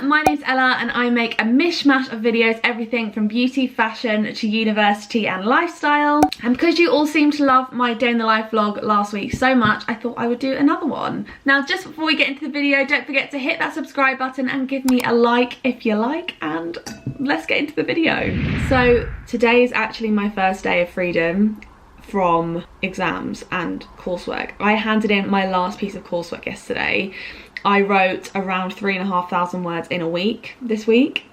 my name's Ella and I make a mishmash of videos, everything from beauty, fashion to university and lifestyle. And because you all seemed to love my day in the life vlog last week so much, I thought I would do another one. Now just before we get into the video, don't forget to hit that subscribe button and give me a like if you like, and let's get into the video. So today is actually my first day of freedom from exams and coursework. I handed in my last piece of coursework yesterday. I wrote around 3,500 words in a week this week,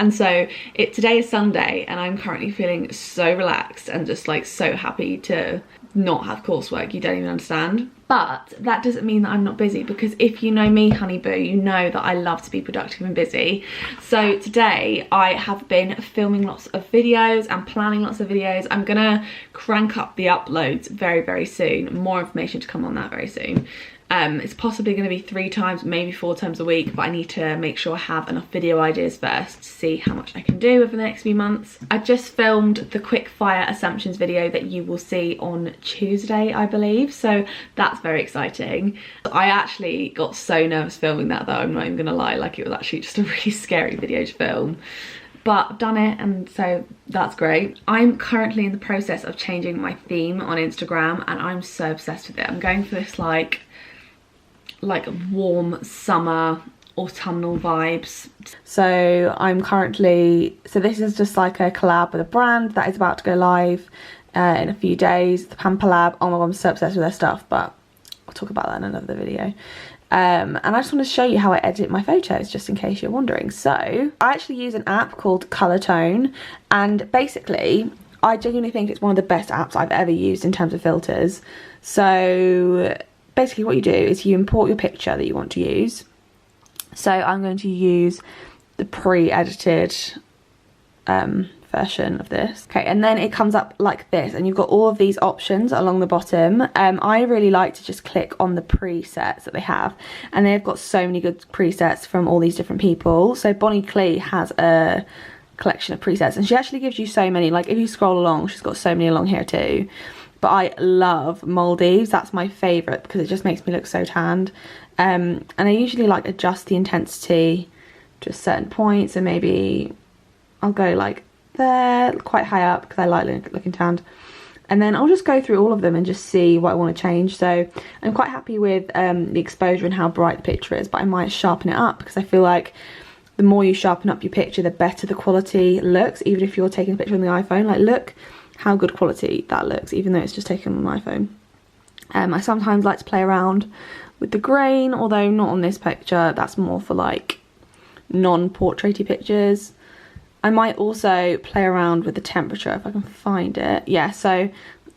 and so today is Sunday and I'm currently feeling so relaxed and just like so happy to not have coursework. You don't even understand. But that doesn't mean that I'm not busy, because if you know me, honey boo, you know that I love to be productive and busy. So today I have been filming lots of videos and planning lots of videos. I'm gonna crank up the uploads very, very soon. More information to come on that very soon. It's possibly going to be 3 times, maybe 4 times a week, but I need to make sure I have enough video ideas first to see how much I can do over the next few months. I just filmed the quick fire assumptions video that you will see on Tuesday, I believe, so that's very exciting. I actually got so nervous filming that though, I'm not even going to lie, like it was actually just a really scary video to film. But I've done it, and so that's great. I'm currently in the process of changing my theme on Instagram and I'm so obsessed with it. I'm going for this like warm summer autumnal vibes. So I'm currently, so this is just like a collab with a brand that is about to go live in a few days, the Pamper Lab. Oh my god, I'm so obsessed with their stuff, but I'll talk about that in another video. And I just want to show you how I edit my photos, just in case you're wondering. So I actually use an app called Tone, and basically I genuinely think it's one of the best apps I've ever used in terms of filters. So basically what you do is you import your picture that you want to use. So I'm going to use the pre-edited version of this. Okay, and then it comes up like this, and you've got all of these options along the bottom. I really like to just click on the presets that they have, and they've got so many good presets from all these different people. So Bonnie Clee has a collection of presets, and she actually gives you so many. Like if you scroll along, she's got so many along here too. But I love Maldives, that's my favourite because it just makes me look so tanned. And I usually like adjust the intensity to a certain point, so maybe I'll go like there, quite high up, because I like looking tanned. And then I'll just go through all of them and just see what I want to change. So I'm quite happy with the exposure and how bright the picture is, but I might sharpen it up, because I feel like the more you sharpen up your picture, the better the quality looks, even if you're taking a picture on the iPhone. Like look how good quality that looks, even though it's just taken on an iPhone. I sometimes like to play around with the grain, although not on this picture. That's more for like non-portraity pictures. I might also play around with the temperature if I can find it. Yeah, so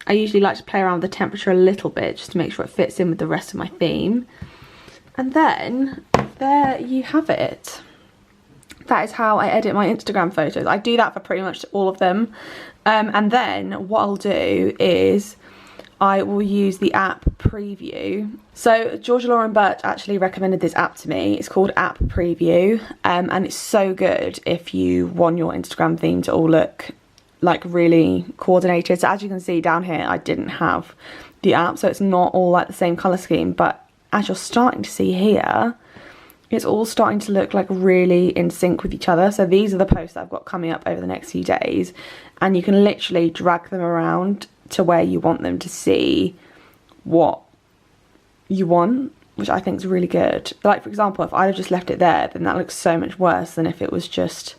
I usually like to play around with the temperature a little bit just to make sure it fits in with the rest of my theme. And then there you have it. That is how I edit my Instagram photos. I do that for pretty much all of them. And then what I'll do is I will use the app Preview. So Georgia Lauren Birch actually recommended this app to me. It's called App Preview, and it's so good if you want your Instagram theme to all look like really coordinated. So as you can see down here, I didn't have the app, so it's not all like the same colour scheme, but as you're starting to see here, it's all starting to look like really in sync with each other. So these are the posts that I've got coming up over the next few days, and you can literally drag them around to where you want them to see what you want, which I think is really good. Like for example, if I'd have just left it there, then that looks so much worse than if it was just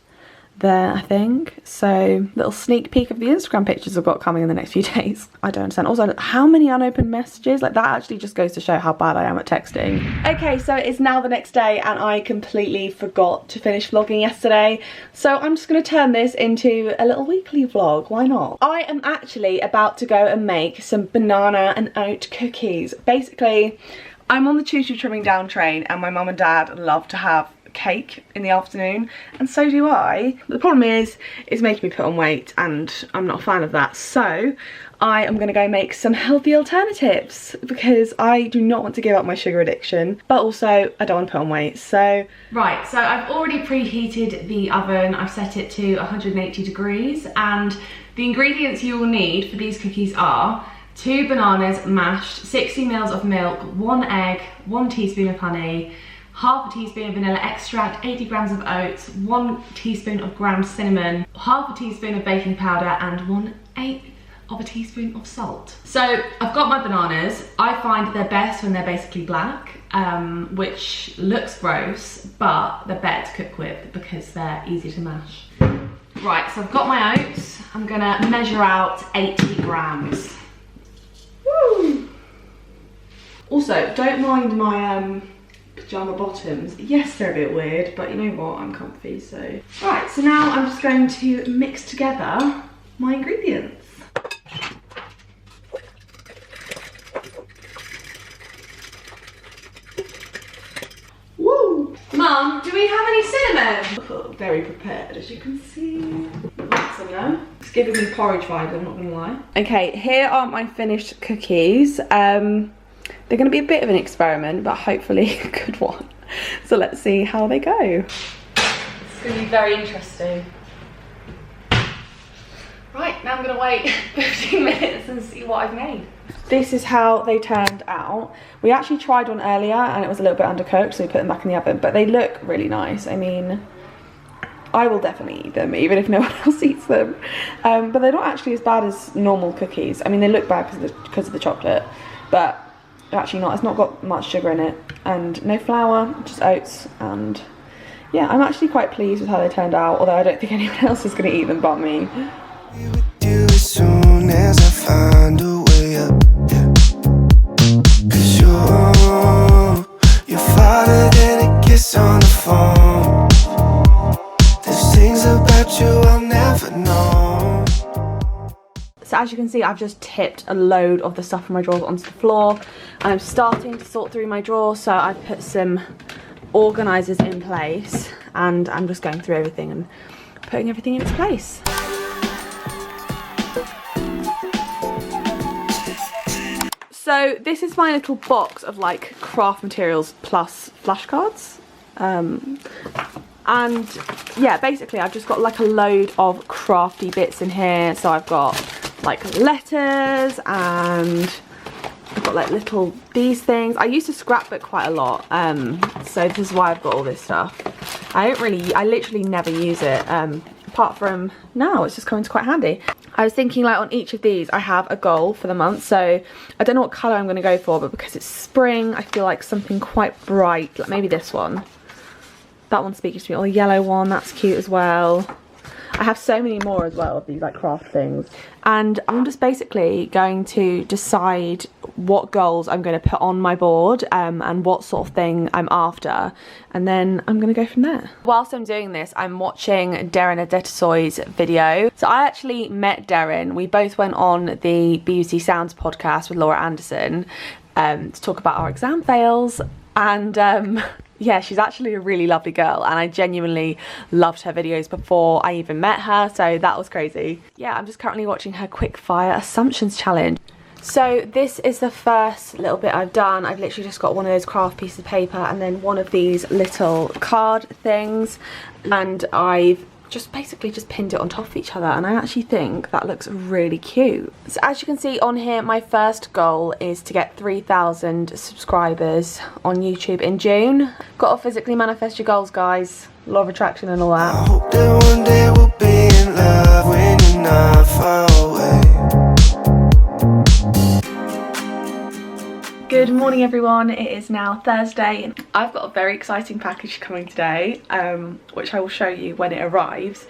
there, I think. So little sneak peek of the Instagram pictures I've got coming in the next few days. I don't understand. Also, how many unopened messages? Like that actually just goes to show how bad I am at texting. Okay, so it's now the next day and I completely forgot to finish vlogging yesterday. So I'm just going to turn this into a little weekly vlog. Why not? I am actually about to go and make some banana and oat cookies. Basically, I'm on the choo-choo trimming down train and my mum and dad love to have cake in the afternoon, and so do I. The problem is it's making me put on weight and I'm not a fan of that, so I am going to go make some healthy alternatives because I do not want to give up my sugar addiction, but also I don't want to put on weight. So right, so I've already preheated the oven. I've set it to 180 degrees, and the ingredients you will need for these cookies are 2 bananas mashed, 60 ml of milk, 1 egg, 1 teaspoon of honey, half a teaspoon of vanilla extract, 80 grams of oats, 1 teaspoon of ground cinnamon, half a teaspoon of baking powder, and 1/8 of a teaspoon of salt. So I've got my bananas. I find they're best when they're basically black, which looks gross, but they're better to cook with because they're easy to mash. Right, so I've got my oats. I'm gonna measure out 80 grams. Woo! Also, don't mind my pyjama bottoms. Yes, they're a bit weird, but you know what, I'm comfy, so. Right, so now I'm just going to mix together my ingredients. Woo! Mum, do we have any cinnamon? Oh, very prepared, as you can see. Lots of them. It's giving me porridge vibes, I'm not gonna lie. Okay, here are my finished cookies. They're going to be a bit of an experiment, but hopefully a good one. So let's see how they go. It's going to be very interesting. Right, now I'm going to wait 15 minutes and see what I've made. This is how they turned out. We actually tried one earlier and it was a little bit undercooked, so we put them back in the oven, but they look really nice. I mean, I will definitely eat them, even if no one else eats them. But they're not actually as bad as normal cookies. I mean, they look bad because of the chocolate, but actually not. It's not got much sugar in it and no flour, just oats. And yeah, I'm actually quite pleased with how they turned out, although I don't think anyone else is going to eat them but me. As soon as I find a way up, 'cause you're farther than a kiss on the phone. There's things about you I'll never know. So as you can see, I've just tipped a load of the stuff from my drawers onto the floor. I'm starting to sort through my drawers, so I've put some organisers in place and I'm just going through everything and putting everything in its place. So this is my little box of like craft materials plus flashcards. And yeah, basically I've just got like a load of crafty bits in here. So I've got like letters and I've got like these things. I used to scrapbook quite a lot, so this is why I've got all this stuff. I literally never use it, apart from now. It's just coming to quite handy. I was thinking like on each of these I have a goal for the month, so I don't know what colour I'm going to go for, but because it's spring I feel like something quite bright, like maybe this one. That one speaks to me, or the yellow one, that's cute as well. I have so many more as well of these like craft things. And I'm just basically going to decide what goals I'm going to put on my board, and what sort of thing I'm after. And then I'm going to go from there. Whilst I'm doing this, I'm watching Darren Adetosoy's video. So I actually met Darren. We both went on the BBC Sounds podcast with Laura Anderson to talk about our exam fails. And yeah, she's actually a really lovely girl and I genuinely loved her videos before I even met her, so that was crazy. Yeah, I'm just currently watching her quick fire assumptions challenge. So this is the first little bit I've done. I've literally just got one of those craft pieces of paper and then one of these little card things, and I've just basically just pinned it on top of each other, and I actually think that looks really cute. So as you can see on here, my first goal is to get 3,000 subscribers on YouTube in June. Got to physically manifest your goals, guys. Law of attraction and all that. I hope that one day we'll be in love when you're not far away. Good morning everyone, it is now Thursday. I've got a very exciting package coming today, which I will show you when it arrives.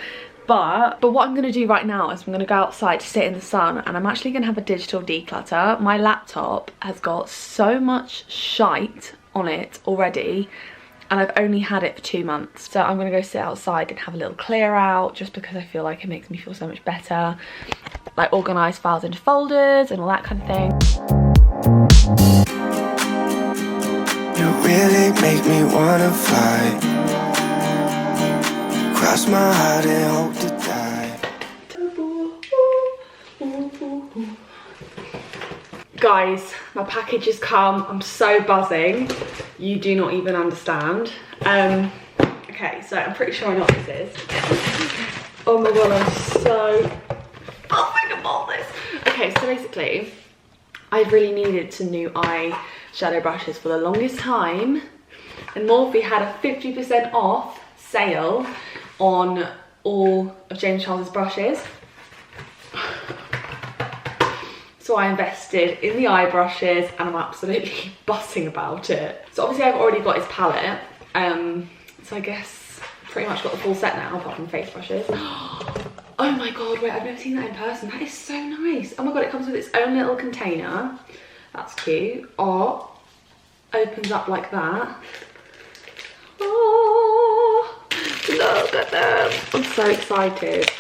But what I'm going to do right now is I'm going to go outside to sit in the sun, and I'm actually going to have a digital declutter. My laptop has got so much shite on it already, and I've only had it for 2 months. So I'm going to go sit outside and have a little clear out, just because I feel like it makes me feel so much better. Like organise files into folders and all that kind of thing. You really make me wanna fly. Cross my heart and hope to die. Guys, my package has come. I'm so buzzing. You do not even understand. Okay, so I'm pretty sure I know what this is. Oh my god, I'm so buzzing about this. Okay, so basically, I really needed some new eyeshadow brushes for the longest time, And Morphe had a 50% off sale on all of James Charles's brushes. So I invested in the eye brushes and I'm absolutely buzzing about it. So obviously I've already got his palette. So I guess pretty much got the full set now, apart from face brushes. Oh my god, wait, I've never seen that in person. That is so nice. Oh my god, it comes with its own little container. That's cute. Oh, opens up like that. Oh, look at them. I'm so excited.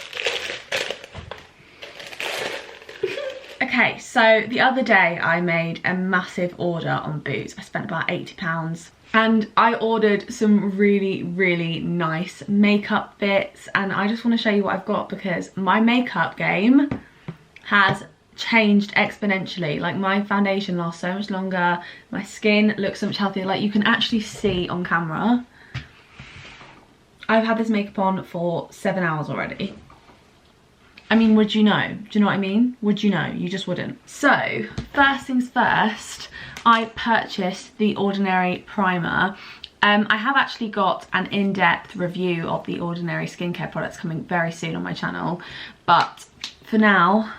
Okay, so the other day I made a massive order on Boots. I spent about £80 and I ordered some really, really nice makeup bits, and I just want to show you what I've got because my makeup game has changed exponentially. Like, my foundation lasts so much longer, my skin looks so much healthier. Like, you can actually see on camera I've had this makeup on for 7 hours already. I mean, would you know? Do you know what I mean? Would you know? You just wouldn't. So, first things first, I purchased the Ordinary primer. I have actually got an in-depth review of the Ordinary skincare products coming very soon on my channel. But for now,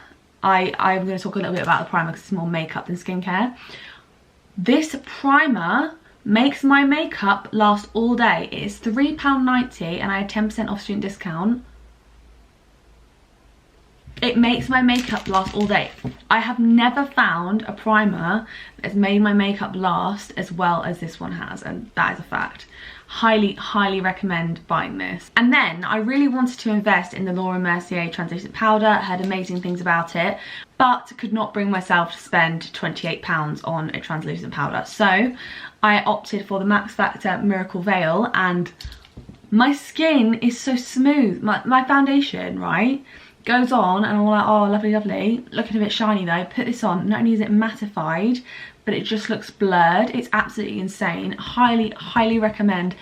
I'm going to talk a little bit about the primer because it's more makeup than skincare. This primer makes my makeup last all day. It is £3.90 and I had 10% off student discount. It makes my makeup last all day. I have never found a primer that has made my makeup last as well as this one has, and that is a fact. Highly, highly recommend buying this. And then I really wanted to invest in the Laura Mercier translucent powder. Heard amazing things about it, but could not bring myself to spend £28 on a translucent powder. So I opted for the Max Factor Miracle Veil, and my skin is so smooth. My foundation, right, goes on and I'm like, oh, lovely, lovely. Looking a bit shiny though. Put this on, not only is it mattified, but it just looks blurred. It's absolutely insane. Highly, highly recommend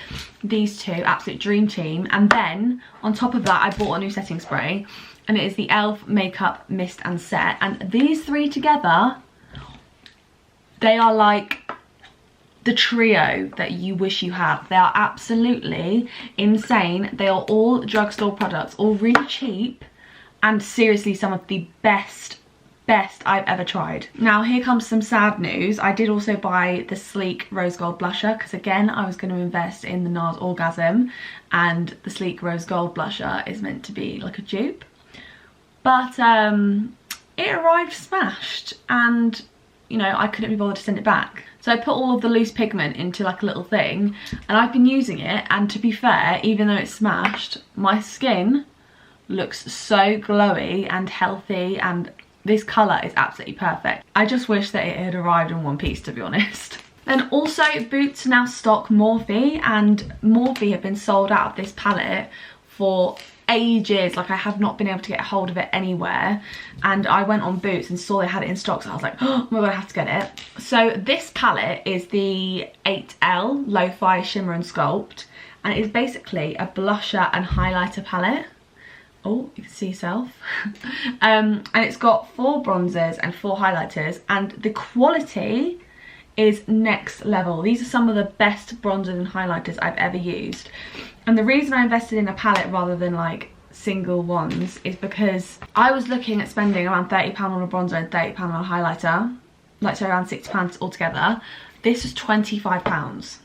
these two. Absolute dream team. And then on top of that, I bought a new setting spray, and it is the e.l.f. Makeup Mist and Set. And these three together, they are like the trio that you wish you had. They are absolutely insane. They are all drugstore products, all really cheap, and seriously some of the best I've ever tried. Now here comes some sad news. I did also buy the Sleek Rose Gold blusher because again I was going to invest in the NARS Orgasm, and the Sleek Rose Gold blusher is meant to be like a dupe, but it arrived smashed, and you know, I couldn't be bothered to send it back. So I put all of the loose pigment into like a little thing, and I've been using it, and to be fair, even though it's smashed, my skin looks so glowy and healthy, and this colour is absolutely perfect. I just wish that it had arrived in one piece, to be honest. Then also, Boots now stock Morphe, and Morphe have been sold out of this palette for ages. Like, I have not been able to get a hold of it anywhere, and I went on Boots and saw they had it in stock, so I was like, oh my god, I have to get it. So this palette is the 8L Lo-Fi Shimmer and Sculpt, and it is basically a blusher and highlighter palette. Oh, you can see yourself. And it's got 4 bronzers and 4 highlighters, and the quality is next level. These are some of the best bronzers and highlighters I've ever used. And the reason I invested in a palette rather than like single ones is because I was looking at spending around £30 on a bronzer and £30 on a highlighter, like so around £60 altogether. This was £25.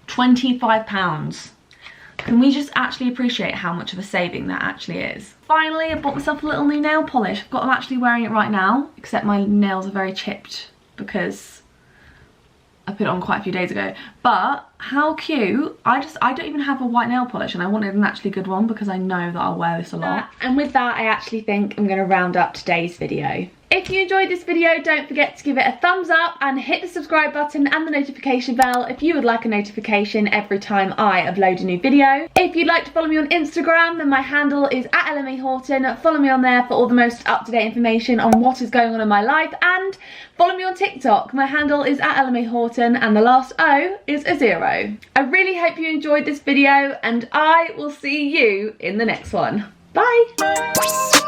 £25. Can we just actually appreciate how much of a saving that actually is? Finally, I bought myself a little new nail polish. I'm actually wearing it right now, except my nails are very chipped because I put it on quite a few days ago. But how cute. I don't even have a white nail polish, and I wanted an actually good one because I know that I'll wear this a lot. And with that, I actually think I'm going to round up today's video. If you enjoyed this video, don't forget to give it a thumbs up and hit the subscribe button and the notification bell if you would like a notification every time I upload a new video. If you'd like to follow me on Instagram, then my handle is @ella.houghton. Follow me on there for all the most up-to-date information on what is going on in my life, and follow me on TikTok. My handle is @ella.houghton and the last O is a 0. I really hope you enjoyed this video, and I will see you in the next one. Bye!